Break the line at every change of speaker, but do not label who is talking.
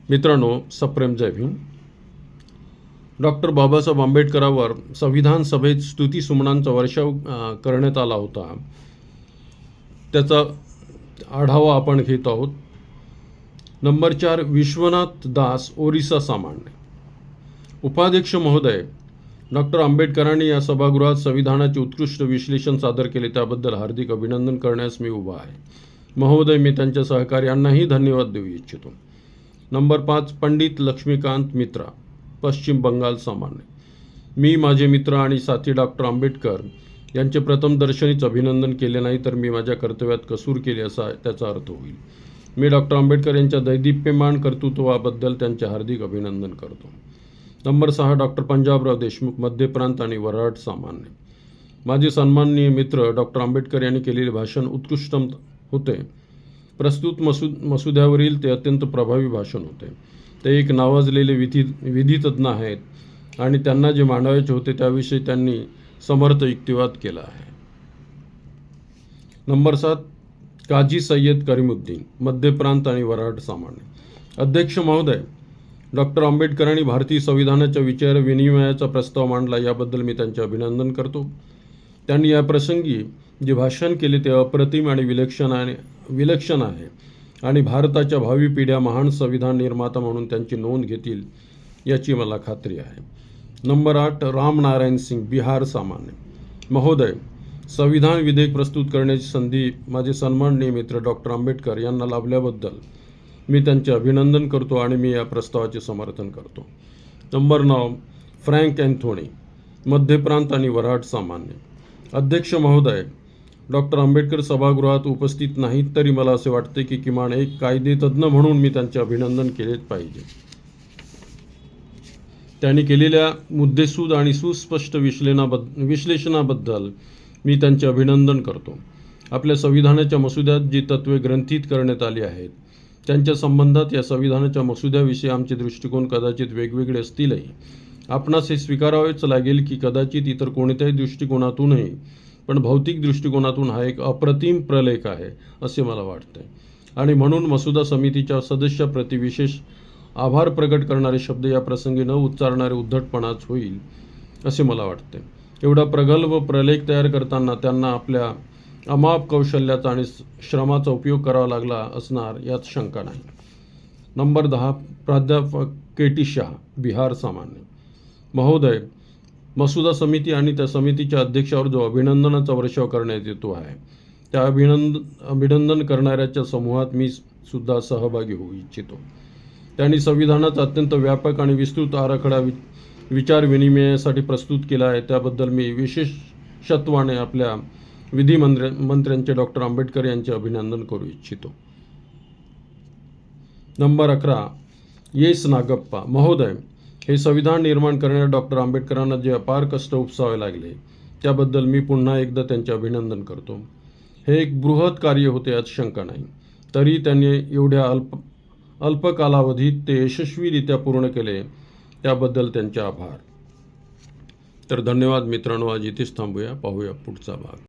मित्रांनो, सप्रेम जय भीम. डॉक्टर बाबासाहेब आंबेडकरांवर संविधान सभेत स्तुतिसुमनांचा वर्षाव करण्यात आला होता. त्याचा आढावा आपण घेत आहोत. नंबर 4, विश्वनाथ दास, ओरिसा सामान्य. उपाध्यक्ष महोदय, डॉक्टर आंबेडकरांनी या सभागृहात संविधानाचे उत्कृष्ट विश्लेषण सादर केले, त्याबद्दल हार्दिक अभिनंदन करण्यास मी उभा आहे. महोदय, मी त्यांच्या सहकार्यांनाही धन्यवाद देऊ इच्छितो. नंबर 5, पंडित लक्ष्मीकांत मित्रा, पश्चिम बंगाल सामान्य. मी माझे मित्र आणि साथी डॉक्टर आंबेडकर यांचे प्रथम दर्शनीच अभिनंदन केले नाही तर मी माझ्या कर्तव्यात कसूर केले असा त्याचा अर्थ होईल. मी डॉक्टर आंबेडकर यांच्या दैदिप्यमान कर्तृत्वाबद्दल त्यांचे हार्दिक अभिनंदन करतो. नंबर 6, डॉक्टर पंजाबराव देशमुख, मध्य प्रांत आणि वऱ्हाड सामान्य. माझे सन्माननीय मित्र डॉक्टर आंबेडकर यांनी केलेले भाषण उत्कृष्ट होते. प्रस्तुत मसुद्यावरील ते अत्यंत प्रभावी भाषण होते. ते एक नावाजलेले विधितज्ञ आहेत आणि त्यांना जे मांडायचे होते त्याविषयी त्यांनी समर्थ युक्तिवाद केला आहे. नंबर 7, काजी सय्यद करीमुद्दीन, मध्य प्रांत आणि वऱ्हाड सामान्य. अध्यक्ष महोदय, डॉक्टर आंबेडकरांनी भारतीय संविधानाच्या विचार विनिमयाचा प्रस्ताव मांडला, याबद्दल मी त्यांचे अभिनंदन करतो. त्यांनी या प्रसंगी जे भाषण केले ते अप्रतिम आणि विलक्षण आहे आणि भारताच्या भावी पिढ्या महान संविधान निर्माता म्हणून त्यांची नोंद घेतील याची मला खात्री आहे. नंबर 8, राम नारायण सिंग, बिहार सामान्य. महोदय, संविधान विधेयक प्रस्तुत करण्याची संधी माझे सन्माननीय मित्र डॉक्टर आंबेडकर यांना लाभल्याबद्दल मी त्यांचे अभिनंदन करतो आणि मी या प्रस्तावाचे समर्थन करतो. नंबर 9, फ्रँक अँथोनी, मध्य प्रांत आणि वऱ्हाड सामान्य. अध्यक्ष महोदय, डॉक्टर आंबेडकर सभागृहात उपस्थित नाहीत तरी मला असे वाटते की किमान एक कायदेतज्ञ म्हणून मी त्यांचे अभिनंदन केलेच पाहिजे. त्यांनी केलेल्या मुद्देसूद आणि सुस्पष्ट विश्लेषणाबद्दल मी त्यांचे अभिनंदन करतो. आपल्या संविधानाच्या मसुद्यात जी तत्त्वे ग्रंथित करण्यात आली आहेत त्यांच्या संबंधात या संविधानाच्या मसुद्याविषयी आमचे दृष्टिकोन कदाचित वेगवेगळे असतीलही आपणास हे स्वीकारावेच लागेल की कदाचित इतर कोणत्याही दृष्टिकोनातूनही पण भौतिक दृष्टिकोनातून हा एक अप्रतिम प्रलेख आहे असे मला वाटते आणि म्हणून मसुदा समितीच्या सदस्याप्रती विशेष आभार प्रकट करणारे शब्द या प्रसंगी न उच्चारणारे उद्धटपणाच होईल असे मला वाटते. एवढा प्रगल्भ प्रलेख तयार करताना त्यांना आपल्या अमाप कौशल्याचा आणि श्रमाचा उपयोग करावा लागला असणार यात शंका नाही. नंबर 10, प्राध्यापक के.टी. शाह, बिहार सामान्य. महोदय, मसुदा समिती आणि त्या समितीच्या अध्यक्षावर जो अभिनंदनाचा वर्षाव करण्यात येतो आहे त्या अभिनंदन करणाऱ्याच्या समूहात मी सुद्धा सहभागी होऊ इच्छितो. त्यांनी संविधानाचा अत्यंत व्यापक आणि विस्तृत आराखडा विचार विनिमयासाठी प्रस्तुत केला आहे, त्याबद्दल मी विशेषत्वाने आपल्या मंत्र्यांचे डॉक्टर आंबेडकर यांचे अभिनंदन करू इच्छितो. Number 11, yes Nagappa. महोदय, हे संविधान निर्माण करणाऱ्या डॉक्टर आंबेडकरांना जे अपार कष्ट उपसावे लागले त्याबद्दल मी पुन्हा एकदा त्यांचे अभिनंदन करतो. हे एक बृहत कार्य होते यात शंका नाही. तरी त्यांनी एवढ्या अल्प कालावधीत ते यशस्वीरित्या पूर्ण केले त्याबद्दल त्यांचे आभार. तर धन्यवाद मित्रांनो, आज इथेच थांबूया. पाहूया पुढचा भाग.